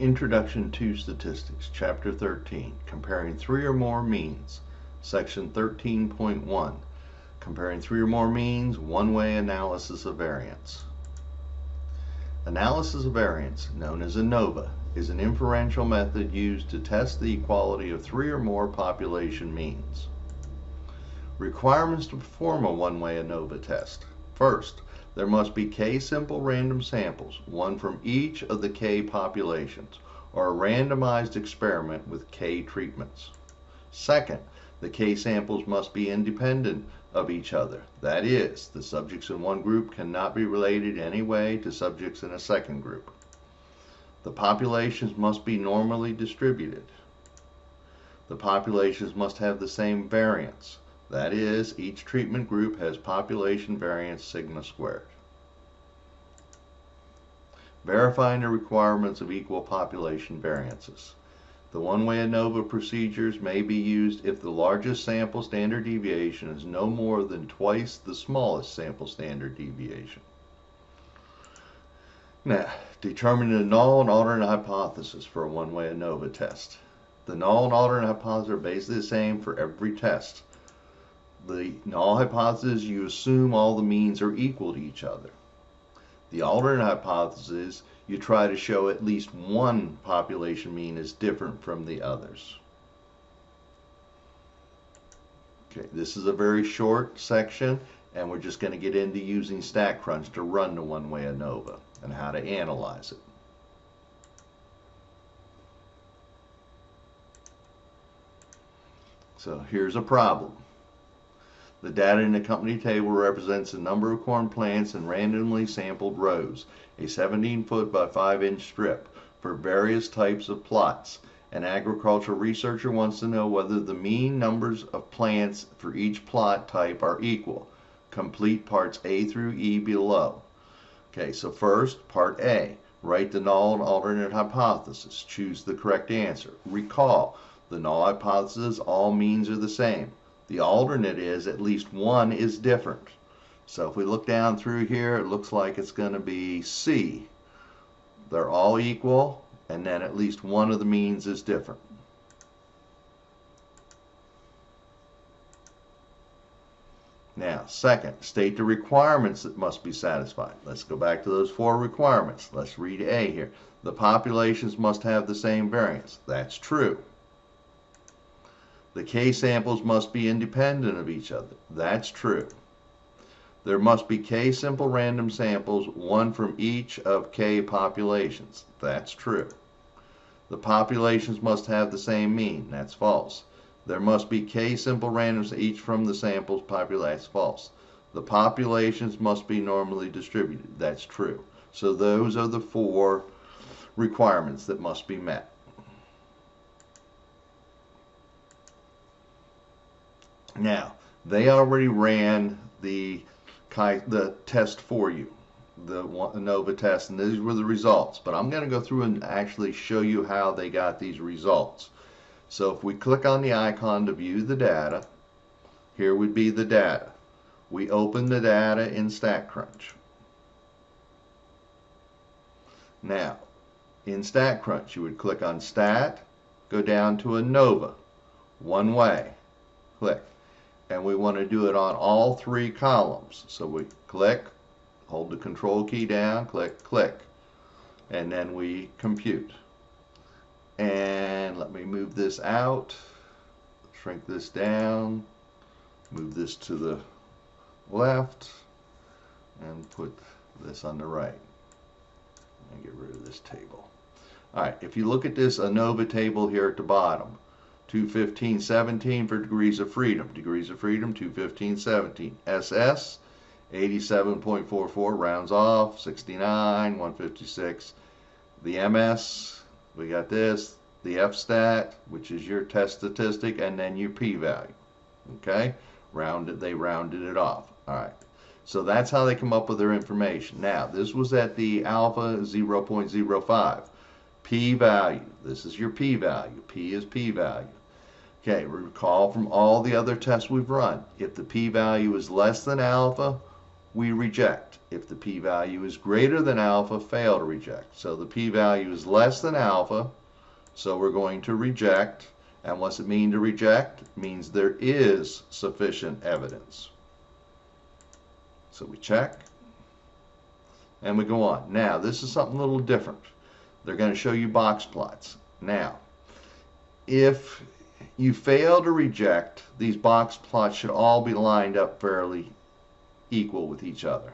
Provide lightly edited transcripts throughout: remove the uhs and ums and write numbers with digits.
Introduction to Statistics, Chapter 13, Comparing Three or More Means, Section 13.1, Comparing Three or More Means, One-Way Analysis of Variance. Analysis of variance, known as ANOVA, is an inferential method used to test the equality of three or more population means. Requirements to perform a one-way ANOVA test. First, there must be k simple random samples, one from each of the k populations, or a randomized experiment with k treatments. Second, the k samples must be independent of each other. That is, the subjects in one group cannot be related in any way to subjects in a second group. The populations must be normally distributed. The populations must have the same variance. That is, each treatment group has population variance sigma squared. Verifying the requirements of equal population variances. The one-way ANOVA procedures may be used if the largest sample standard deviation is no more than twice the smallest sample standard deviation. Now, determining the null and alternate hypothesis for a one-way ANOVA test. The null and alternate hypothesis are basically the same for every test. The null hypothesis, you assume all the means are equal to each other. The alternate hypothesis, you try to show at least one population mean is different from the others. Okay, this is a very short section, and we're just going to get into using StatCrunch to run the one-way ANOVA and how to analyze it. So here's a problem. The data in the company table represents the number of corn plants in randomly sampled rows, a 17-foot by 5-inch strip, for various types of plots. An agricultural researcher wants to know whether the mean numbers of plants for each plot type are equal. Complete parts A through E below. Okay, so first, part A. Write the null and alternate hypothesis. Choose the correct answer. Recall, the null hypothesis, all means are the same. The alternate is at least one is different. So if we look down through here, it looks like it's going to be C. They're all equal, and then at least one of the means is different. Now, second, state the requirements that must be satisfied. Let's go back to those four requirements. Let's read A here. The populations must have the same variance. That's true. The k samples must be independent of each other. That's true. There must be k simple random samples, one from each of k populations. That's true. The populations must have the same mean. That's false. There must be k simple randoms, each from the samples population. That's false. The populations must be normally distributed. That's true. So those are the four requirements that must be met. Now, they already ran the test for you, the ANOVA test, and these were the results. But I'm going to go through and actually show you how they got these results. So if we click on the icon to view the data, here would be the data. We open the data in StatCrunch. Now, in StatCrunch, you would click on Stat, go down to ANOVA, one way, click. And we want to do it on all three columns. So we click, hold the control key down, click, click, and then we compute. And let me move this out, shrink this down, move this to the left, and put this on the right. And get rid of this table. All right, if you look at this ANOVA table here at the bottom, 215.17 for degrees of freedom. Degrees of freedom, 215.17. SS, 87.44, rounds off, 69, 156. The MS, we got this. The FStat, which is your test statistic, and then your p-value. Okay? They rounded it off. All right. So that's how they come up with their information. Now, this was at the alpha 0.05. P-value. This is your p-value. P is p-value. Okay, recall from all the other tests we've run, if the p-value is less than alpha we reject. If the p-value is greater than alpha, fail to reject. So the p-value is less than alpha, so we're going to reject. And what's it mean to reject? It means there is sufficient evidence. So we check, and we go on. Now, this is something a little different. They're going to show you box plots. Now, if you fail to reject, these box plots should all be lined up fairly equal with each other,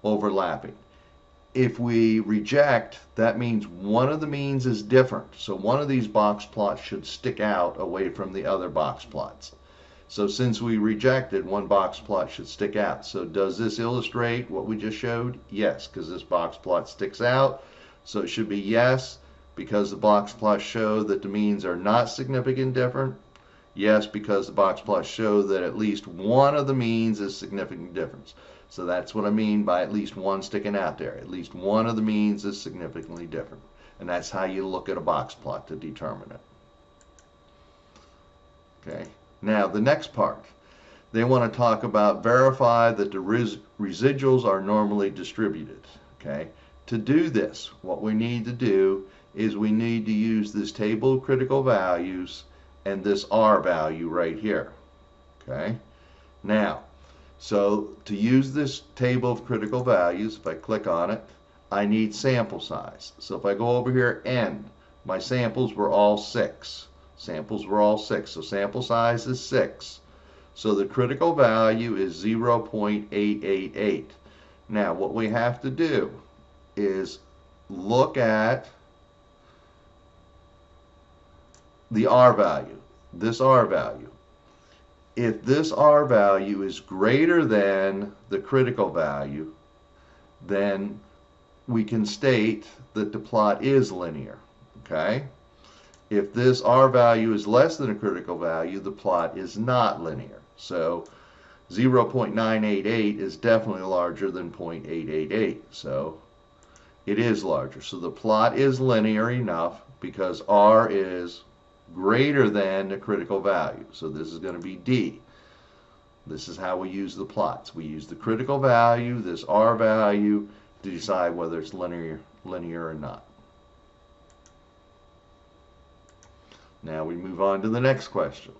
overlapping. If we reject, that means one of the means is different. So one of these box plots should stick out away from the other box plots. So since we rejected, one box plot should stick out. So does this illustrate what we just showed? Yes, because this box plot sticks out. So it should be yes, because the box plots show that the means are not significantly different. Yes, because the box plots show that at least one of the means is significant difference. So that's what I mean by at least one sticking out there. At least one of the means is significantly different. And that's how you look at a box plot to determine it. Okay. Now, the next part, they want to talk about verify that the residuals are normally distributed. Okay. To do this, what we need to do is we need to use this table of critical values and this R value right here. Okay. Now, so to use this table of critical values, if I click on it, I need sample size. So if I go over here, N, my samples were all 6. Samples were all 6, so sample size is 6. So the critical value is 0.888. Now what we have to do is look at the R value, this R value. If this R value is greater than the critical value, then we can state that the plot is linear. Okay? If this R value is less than a critical value, the plot is not linear. So 0.988 is definitely larger than 0.888. So it is larger. So the plot is linear enough because R is greater than the critical value. So this is going to be D. This is how we use the plots. We use the critical value, this R value, to decide whether it's linear or not. Now we move on to the next question.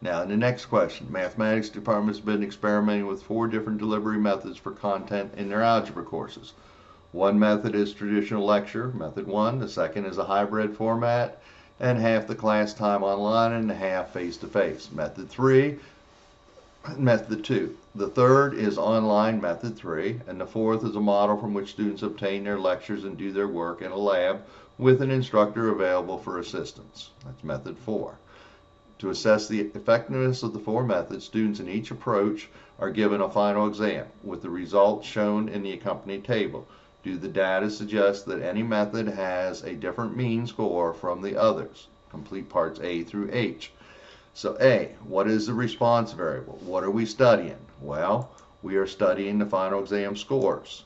Now in the next question, mathematics department has been experimenting with 4 different delivery methods for content in their algebra courses. One method is traditional lecture, method 1. The second is a hybrid format, and half the class time online and half face-to-face. Method 2. The third is online, method 3, and the fourth is a model from which students obtain their lectures and do their work in a lab with an instructor available for assistance. That's method 4. To assess the effectiveness of the 4 methods, students in each approach are given a final exam with the results shown in the accompanying table. Do the data suggest that any method has a different mean score from the others? Complete parts A through H. So A, what is the response variable? What are we studying? Well, we are studying the final exam scores.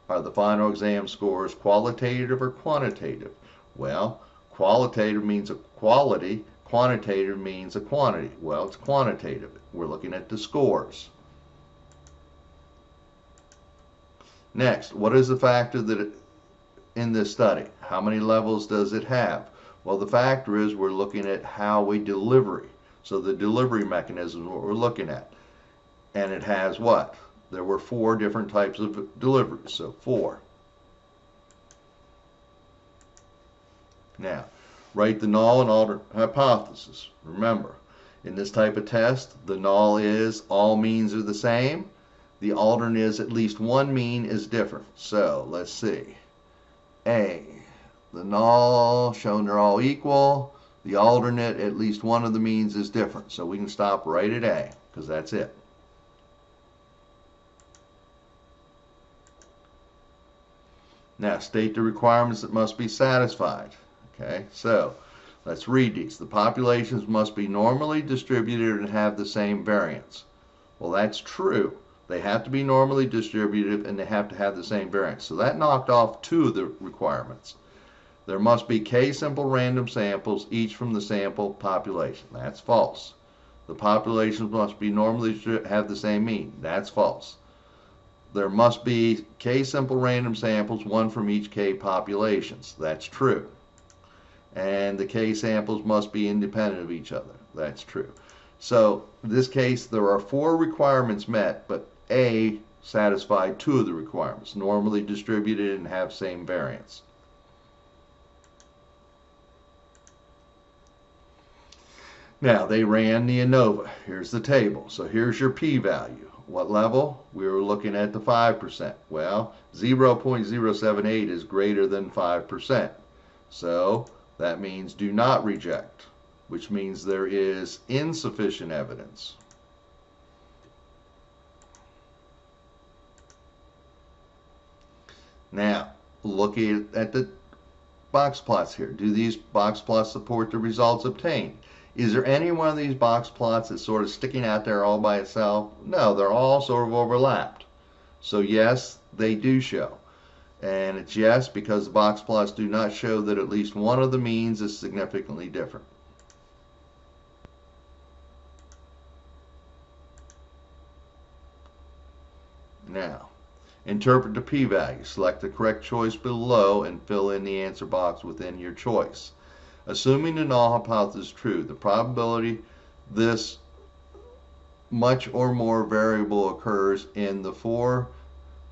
Are the final exam scores qualitative or quantitative? Well, qualitative means a quality, quantitative means a quantity. Well, it's quantitative. We're looking at the scores. Next, what is the factor that in this study? How many levels does it have? Well, the factor is we're looking at how we deliver. So the delivery mechanism is what we're looking at. And it has what? There were 4 different types of deliveries, so 4. Now, write the null and alternate hypothesis. Remember, in this type of test, the null is all means are the same. The alternate is at least one mean is different. So, let's see. A, the null shown they're all equal. The alternate, at least one of the means is different. So we can stop right at A, because that's it. Now, state the requirements that must be satisfied. Okay, so let's read these. The populations must be normally distributed and have the same variance. Well, that's true. They have to be normally distributed and they have to have the same variance. So that knocked off 2 of the requirements. There must be k simple random samples, each from the sample population. That's false. The populations must be normally have the same mean. That's false. There must be k simple random samples, one from each k populations. That's true. And the k samples must be independent of each other. That's true. So in this case, there are 4 requirements met, but A satisfied 2 of the requirements, normally distributed and have same variance. Now, they ran the ANOVA. Here's the table. So here's your p-value. What level? We were looking at the 5%. Well, 0.078 is greater than 5%. So that means do not reject, which means there is insufficient evidence. Now, looking at the box plots here. Do these box plots support the results obtained? Is there any one of these box plots that's sort of sticking out there all by itself? No, they're all sort of overlapped. So yes, they do show. And it's yes because the box plots do not show that at least one of the means is significantly different. Now, interpret the p-value. Select the correct choice below and fill in the answer box within your choice. Assuming the null hypothesis is true, the probability this much or more variable occurs in the 4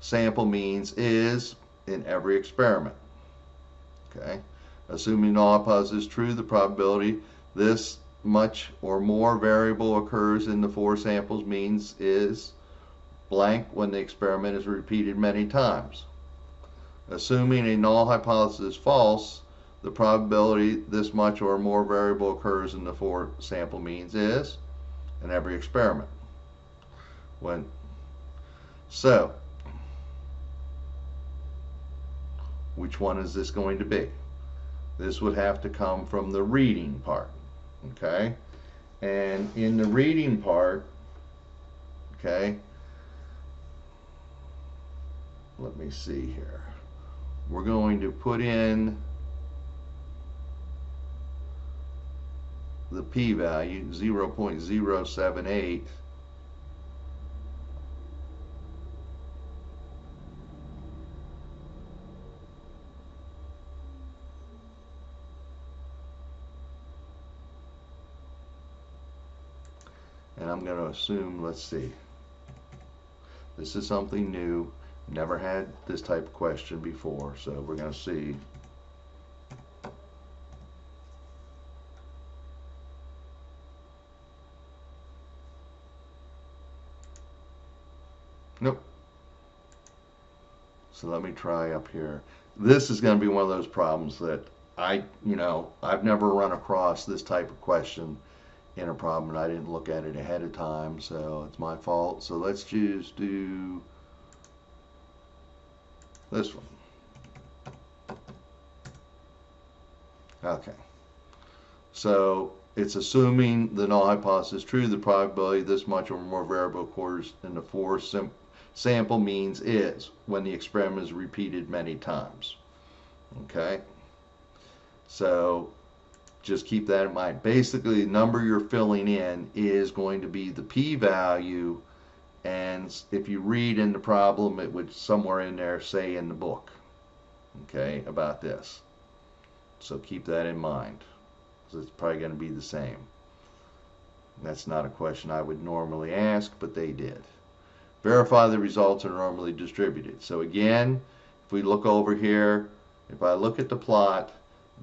sample means is in every experiment. Okay. Assuming the null hypothesis is true, the probability this much or more variable occurs in the 4 samples means is blank when the experiment is repeated many times. Assuming a null hypothesis is false, the probability this much or more variable occurs in the 4 sample means is in every experiment. So, which one is this going to be? This would have to come from the reading part. Okay? And in the reading part, okay, let me see here. We're going to put in the p-value 0.078, and I'm going to assume, let's see, this is something new, never had this type of question before, so we're going to see. Nope. So let me try up here. This is going to be one of those problems that I've never run across this type of question in a problem, and I didn't look at it ahead of time, so it's my fault. So let's just do this one. Okay. So it's assuming the null hypothesis is true, the probability this much or more variable occurs in the 4 sample means is when the experiment is repeated many times. Okay, so just keep that in mind. Basically, the number you're filling in is going to be the p-value, and if you read in the problem, it would somewhere in there say in the book, okay, about this. So keep that in mind. So it's probably going to be the same. That's not a question I would normally ask, but they did. Verify the results are normally distributed. So again, if we look over here, if I look at the plot,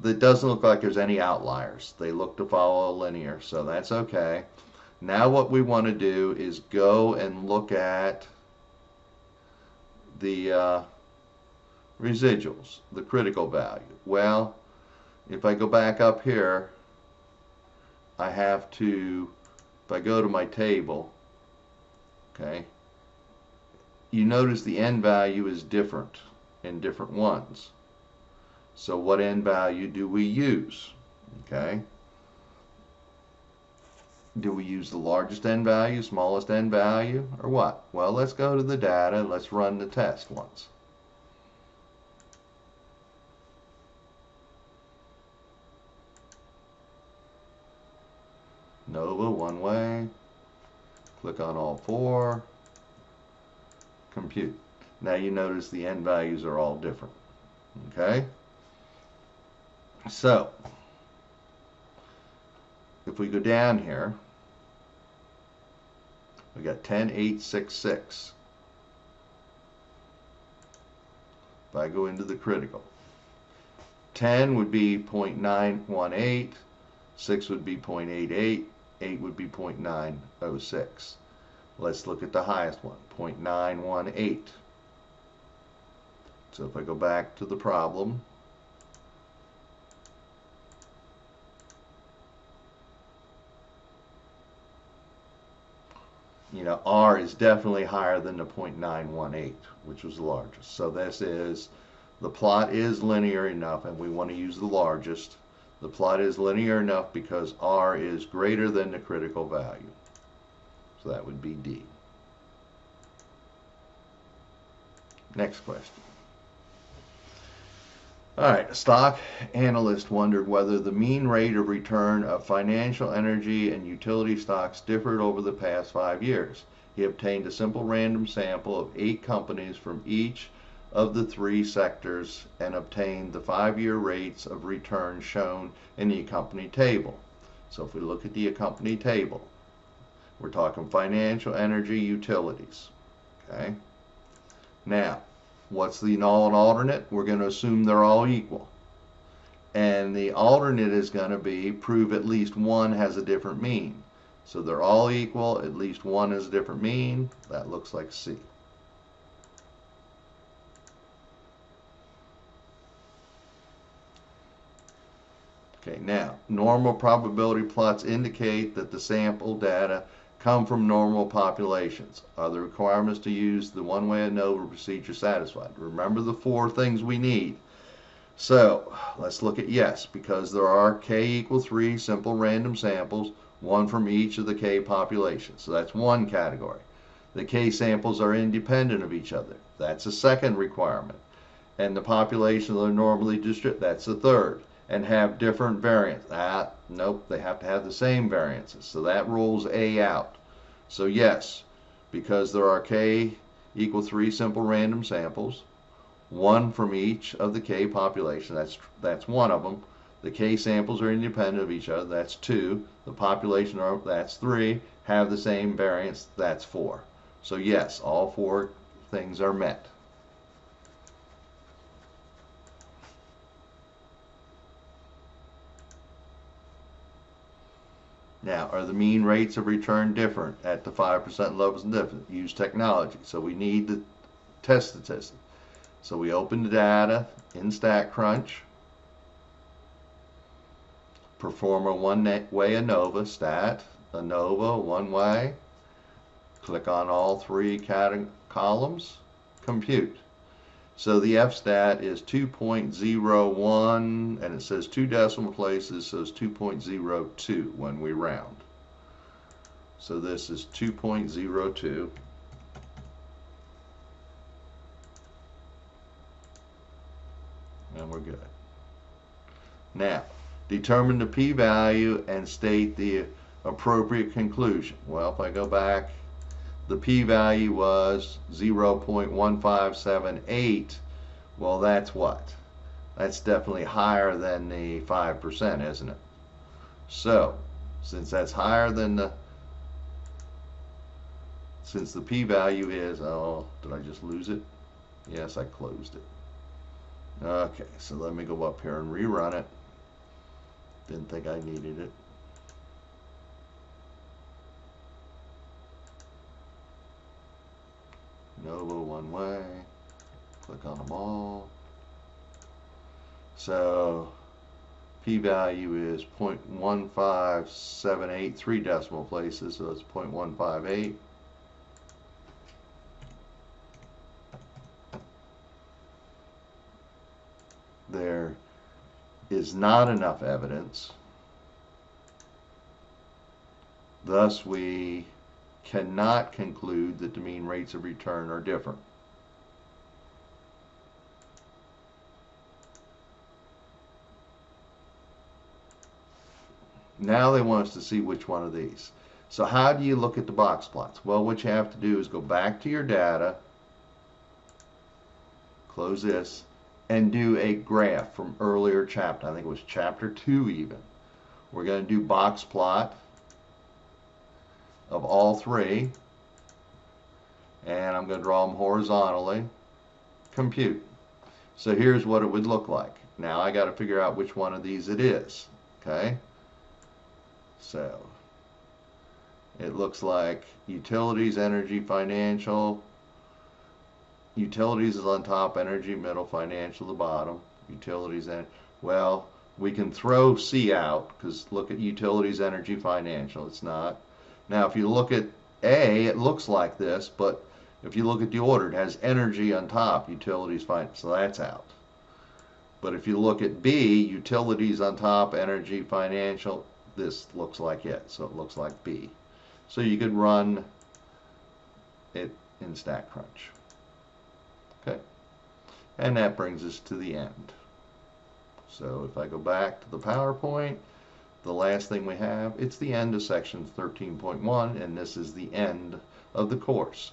it doesn't look like there's any outliers. They look to follow a linear, so that's okay. Now what we want to do is go and look at the residuals, the critical value. Well, if I go back up here, I have to, if I go to my table, okay, you notice the n value is different in different ones. So what n value do we use? Okay. Do we use the largest n value, smallest n value, or what? Well, let's go to the data. Let's run the test once. NOVA one way. Click on all four. Compute. Now you notice the end values are all different. Okay? So, if we go down here, we got 10,866. If I go into the critical, 10 would be 0.918, 6 would be 0.88, 8 would be 0.906. Let's look at the highest one, 0.918. So if I go back to the problem, you know, R is definitely higher than the 0.918, which was the largest. So this is, the plot is linear enough, and we want to use the largest. The plot is linear enough because R is greater than the critical value. So that would be D. Next question. All right, a stock analyst wondered whether the mean rate of return of financial, energy, and utility stocks differed over the past 5 years. He obtained a simple random sample of 8 companies from each of the 3 sectors and obtained the 5-year rates of return shown in the accompanying table. So if we look at the accompanying table, we're talking financial, energy, utilities. Okay. Now, what's the null and alternate? We're going to assume they're all equal. And the alternate is going to be prove at least one has a different mean. So they're all equal, at least one has a different mean. That looks like C. Okay, now, normal probability plots indicate that the sample data come from normal populations. Are the requirements to use the one-way ANOVA procedure satisfied? Remember the 4 things we need. So let's look at yes, because there are K equal 3 simple random samples, one from each of the K populations. So that's one category. The K samples are independent of each other. That's a second requirement. And the populations are normally distributed. That's the third. And have different variants. Nope, they have to have the same variances. So that rules A out. So yes, because there are K equal 3 simple random samples, one from each of the K population, that's one of them. The K samples are independent of each other, that's 2. The population are, that's 3. Have the same variance, that's 4. So yes, all 4 things are met. Now, are the mean rates of return different at the 5% levels and different? Use technology. So we need the test statistic. So we open the data in StatCrunch, perform a one-way ANOVA, stat, ANOVA, one way, click on all 3 columns, compute. So the F-stat is 2.01, and it says 2 decimal places, so it's 2.02 when we round. So this is 2.02. And we're good. Now, determine the p-value and state the appropriate conclusion. Well, if I go back, the p-value was 0.1578. Well, that's what? That's definitely higher than the 5%, isn't it? So, since that's higher than since the p-value is, oh, did I just lose it? Yes, I closed it. Okay, so let me go up here and rerun it. Didn't think I needed it. ANOVA one way. Click on them all. So p-value is 0.1578, 3 decimal places, so it's 0.158. There is not enough evidence. Thus, we cannot conclude that the mean rates of return are different. Now they want us to see which one of these. So how do you look at the box plots? Well, what you have to do is go back to your data, close this, and do a graph from earlier chapter. I think it was chapter 2 even. We're going to do box plot of all three, and I'm going to draw them horizontally. Compute. So here's what it would look like. Now I got to figure out which one of these it is. Okay? So it looks like utilities, energy, financial. Utilities is on top, energy middle, financial the bottom. Utilities and well, we can throw C out because look at utilities, energy, financial. It's not. Now if you look at A, it looks like this, but if you look at the order, it has energy on top, utilities, so that's out. But if you look at B, utilities on top, energy, financial, this looks like it. So it looks like B. So you could run it in StatCrunch. Okay. And that brings us to the end. So if I go back to the PowerPoint, the last thing we have, it's the end of section 13.1, and this is the end of the course.